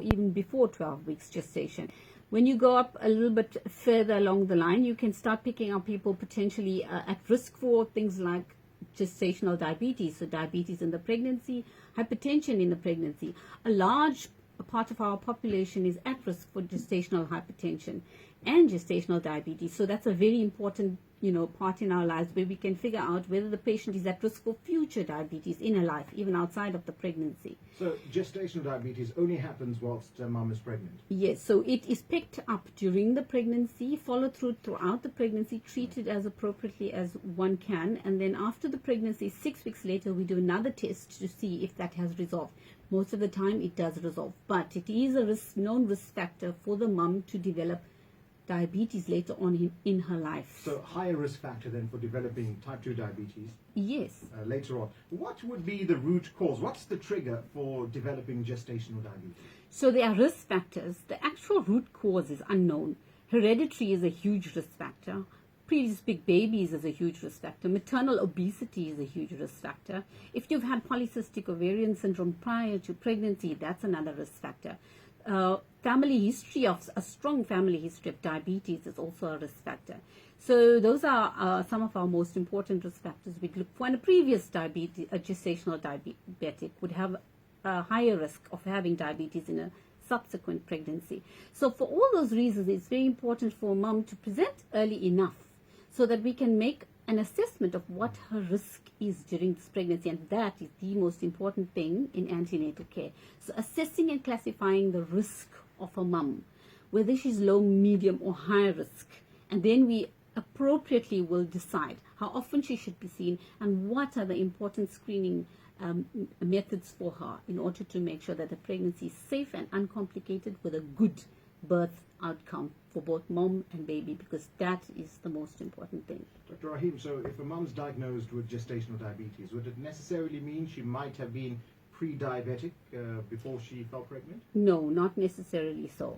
even before 12 weeks gestation. When you go up a little bit further along the line, you can start picking up people potentially at risk for things like gestational diabetes, so diabetes in the pregnancy, hypertension in the pregnancy. A large part of our population is at risk for gestational hypertension and gestational diabetes. So that's a very important, part in our lives where we can figure out whether the patient is at risk for future diabetes in her life, even outside of the pregnancy. So gestational diabetes only happens whilst mom is pregnant? Yes, so it is picked up during the pregnancy, followed throughout the pregnancy, treated as appropriately as one can, and then after the pregnancy, 6 weeks later, we do another test to see if that has resolved. Most of the time it does resolve, but it is a known risk factor for the mum to develop diabetes later on in her life. So higher risk factor then for developing type 2 diabetes? Yes. Later on. What would be the root cause? What's the trigger for developing gestational diabetes? So there are risk factors. The actual root cause is unknown. Hereditary is a huge risk factor. Previous big babies is a huge risk factor. Maternal obesity is a huge risk factor. If you've had polycystic ovarian syndrome prior to pregnancy, that's another risk factor. Family history of a strong family history of diabetes is also a risk factor. So those are some of our most important risk factors we'd look for. And a previous gestational diabetic would have a higher risk of having diabetes in a subsequent pregnancy. So for all those reasons, it's very important for a mom to present early enough so that we can make an assessment of what her risk is during this pregnancy, and that is the most important thing in antenatal care. So assessing and classifying the risk of a mum, whether she's low, medium or high risk, and then we appropriately will decide how often she should be seen and what are the important screening methods for her in order to make sure that the pregnancy is safe and uncomplicated with a good birth outcome for both mom and baby, because that is the most important thing. Dr. Rahim, so if a mum's diagnosed with gestational diabetes, would it necessarily mean she might have been pre-diabetic before she fell pregnant? No, not necessarily so.